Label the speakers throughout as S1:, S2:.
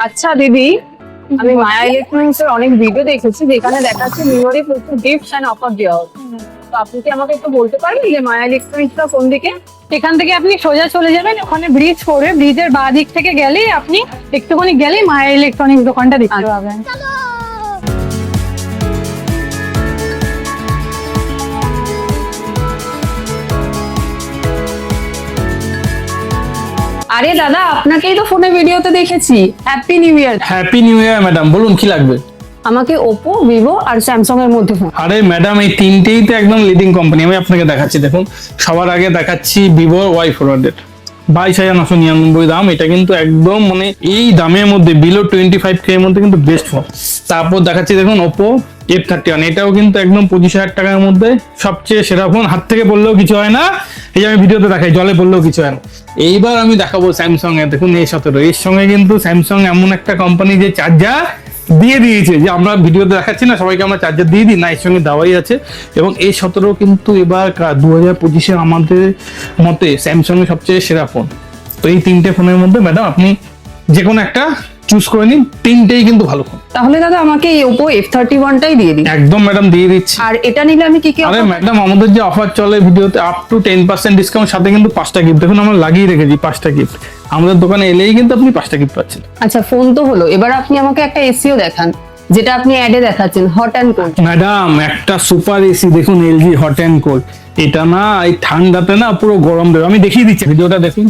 S1: আচ্ছা দিদি, আমি মায়া ইলেকট্রনিক্স এর অনেক ভিডিও দেখেছি যেখানে দেখাচ্ছে মেমোরি প্রচুর গিফটস এন্ড অফার দেওয়া হচ্ছে। তো আপনি কি আমাকে একটু বলতে পারবেন যে মায়া ইলেকট্রনিক্সটা কোন দিকে?
S2: এখান থেকে আপনি সোজা চলে যাবেন, ওখানে ব্রিজ পড়বে, ব্রিজের বাঁ দিক থেকে গেলেই আপনি একটুখানি গেলেই মায়া ইলেকট্রনিক্স দোকানটা দেখতে পাবেন।
S1: আরে দাদা, আপনাকেই তো ফোনে ভিডিওতে দেখেছি। Happy new year.
S3: Happy new year madam, বলুন কি লাগবে?
S1: আমাকে ওপো, ভিভো আর স্যামসাং এর মধ্যে ফোন।
S3: আরে ম্যাডাম, এই তিনটেই তো একদম লিডিং কোম্পানি। আমি আপনাকে দেখাচ্ছি, দেখুন সবার আগে দেখাচ্ছি ভিভো Y400, 22,999 দাম। এটা কিন্তু একদম মানে এই দামের মধ্যে বিলো 25K এর মধ্যে কিন্তু বেস্ট ফোন। তারপর দেখাচ্ছি দেখুন ওপো F31, এটাও কিন্তু একদম 25,000 টাকার মধ্যে সবচেয়ে সেরা ফোন। হাত থেকে পড়লেও কিছু হয় না, এই যে আমি ভিডিওতে দেখাই, জলে পড়লেও কিছু হয় না। এইবার আমি দেখাবো স্যামসাং এর, দেখুন A17। এর সঙ্গে কিন্তু স্যামসাং এমন একটা কোম্পানি যে চার্জার দিয়ে দিয়েছে, যে আমরা ভিডিওতে দেখাচ্ছি না সবাইকে আমরা চার্জার দিয়ে দিই না, এর সঙ্গে দেওয়াই আছে। এবং A17 কিন্তু এবার 2025-এ আমাদের মতে স্যামসাং এর সবচেয়ে সেরা ফোন। তো এই তিনটে ফোনের মধ্যে ম্যাডাম আপনি যে কোনো একটা চুজ করে নিন, তিনটেই কিন্তু ভালো ফোন।
S1: তাহলে দাদা আমাকে এই ওপো F31টাই দিয়ে দিন।
S3: একদম ম্যাডাম দিয়ে দিচ্ছি।
S1: আর এটা নিলে আমি কি কি
S3: আরে
S1: offer-
S3: ম্যাডাম, আমাদের যে অফার চলে ভিডিওতে আপ টু 10% ডিসকাউন্ট, সাথে কিন্তু 5টা গিফট। দেখুন আমরা লাগিয়ে রেখেছি 5টা গিফট। আমাদের দোকানে এলেই কিন্তু আপনি 5টা গিফট পাচ্ছেন।
S1: আচ্ছা, ফোন তো হলো, এবার আপনি আমাকে একটা এসিও দেখান, যেটা আপনি অ্যাডে দেখাচ্ছেন, হট অ্যান্ড কোল্ড।
S3: ম্যাডাম, একটা সুপার এসি দেখুন, এলজি হট অ্যান্ড কোল্ড। এটা না এই ঠান্ডাতে না পুরো গরম দেবে। আমি দেখিয়ে দিচ্ছি, ভিডিওটা দেখুন।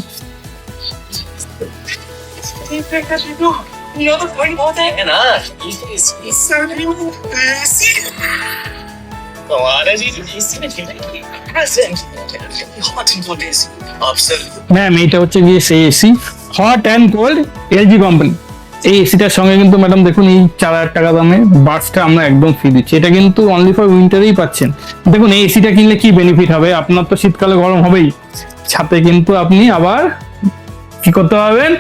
S3: ম্যাম, এটা হচ্ছে গিয়ে সেই AC hot and cold LG company. এই এসিটার সঙ্গে কিন্তু ম্যাডাম দেখুন এই 4,000 টাকা দামে বাসটা আমরা একদম ফ্রি দিচ্ছি। এটা কিন্তু অনলি ফর উইন্টারেই পাচ্ছেন। দেখুন এই এসিটা কিনলে কি বেনিফিট হবে, আপনার তো শীতকালে গরম হবেই, সাথে কিন্তু আপনি আবার কি করতে পারবেন,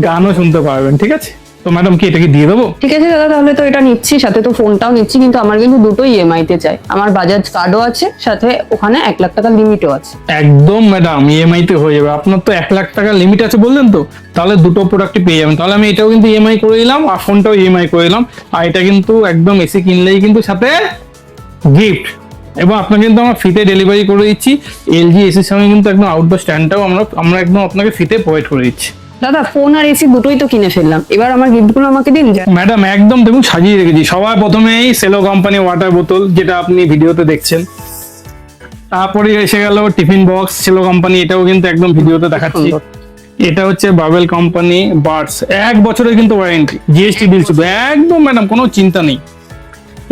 S3: গানও শুনতে পারবেন। ঠিক আছে, তো ম্যাডাম কি এটা কি দিয়ে দেবো?
S1: ঠিক আছে দাদা, তাহলে তো এটা নিচ্ছি, সাথে তো ফোনটাও নিচ্ছি, কিন্তু আমার কিন্তু দুটো ইএমআই তে চাই। আমার বাজাজ কার্ডও আছে, সাথে ওখানে 1,00,000 টাকা লিমিটও আছে।
S3: একদম ম্যাডাম, ইএমআই তে হয়ে যাবে। আপনার তো 1,00,000 টাকা লিমিট আছে বললেন তো, তাহলে দুটো প্রোডাক্টই পেয়ে যাবেন। তাহলে আমি এটাও কিন্তু ইএমআই করে দিলাম, আর ফোনটাও ইএমআই করে দিলাম। আর এটা কিন্তু একদম এসি কিনলেই কিন্তু সাথে গিফট, এবং আপনাকে কিন্তু আমরা ফ্রিতে ডেলিভারি করে দিচ্ছি। এলজি এসির সঙ্গে কিন্তু একদম আউটডোর স্ট্যান্ডটাও আমরা একদম আপনাকে ফ্রিতে প্রোভাইড করে দিচ্ছি।
S1: দাদা, ফোন আর এসি দুটোই তো কিনে ফেললাম, এবার আমার গিফটগুলো আমাকে দিন।
S3: ম্যাডাম একদম দেখুন সাজিয়ে রেখেছি। সবার প্রথমেই সেলো কোম্পানি ওয়াটার বোতল, যেটা আপনি ভিডিওতে দেখছেন। তারপরে এসে গেল টিফিন বক্স, সেলো কোম্পানি, এটাও কিন্তু একদম ভিডিওতে দেখাচ্ছি। এটা হচ্ছে বাবেল কোম্পানি বার্ডস, 1 বছরের কিন্তু ওয়ারেন্টি, জিএসটি বিল শুধু, একদম ম্যাডাম কোনো চিন্তা নেই।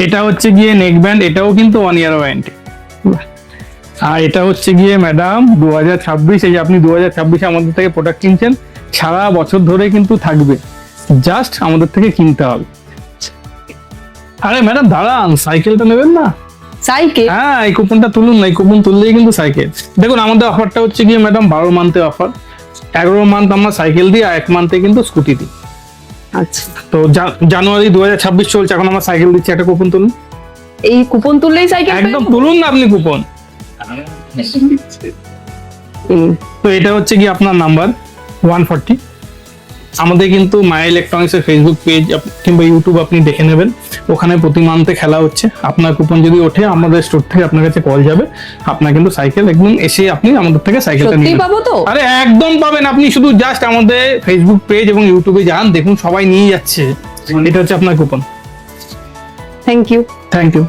S3: এটা হচ্ছে গিয়ে নেক ব্যান্ড, এটাও কিন্তু 1 ইয়ার ওয়ারেন্টি। আর এটা হচ্ছে গিয়ে ম্যাডাম 2026, এই যে আপনি 2026-এ আমাদের থেকে প্রোডাক্ট কিনছেন, সারা বছর ধরে কিন্তু থাকবে, জাস্ট আমাদের থেকে কিনতে হবে। আরে ম্যাডাম দাঁড়ান, সাইকেলটা নেবেন না?
S1: সাইকেল?
S3: হ্যাঁ, এই কুপনটা তুলুন না, এই কুপন তুললেই কিন্তু সাইকেল। দেখুন আমাদের অফারটা হচ্ছে গিয়ে ম্যাডাম 12 মান্থের অফার। 11 মান্থ আমরা সাইকেল দিই, আর 1 মান্থে কিন্তু স্কুটি দিই।
S1: আচ্ছা,
S3: তো জানুয়ারি 2026 চলছে, এখন আমরা সাইকেল দিচ্ছি। একটা কুপন তুলুন।
S1: এই কুপন তুললেই সাইকেল?
S3: একদম তুলুন না আপনি কুপন। তো এটা হচ্ছে কি আপনার নাম্বার 140। আমাদের কিন্তু মায়া ইলেকট্রনিক্স এর ফেসবুক পেজ কিংবা ইউটিউব আপনি দেখে নেবেন, ওখানে প্রতি মান্থে খেলা হচ্ছে। আপনার কুপন যদি ওঠে, আমাদের স্টোর থেকে আপনার কাছে কল যাবে, আপনার কিন্তু সাইকেল একদম এসে আপনি আমাদের থেকে সাইকেলটা
S1: সত্যি
S3: নিয়ে
S1: পাবো তো?
S3: আরে একদম পাবেন। আপনি শুধু জাস্ট আমাদের ফেসবুক পেজ এবং ইউটিউবে যান, দেখুন সবাই নিয়ে যাচ্ছে। এটা হচ্ছে আপনার coupon.
S1: Thank you.
S3: Thank you.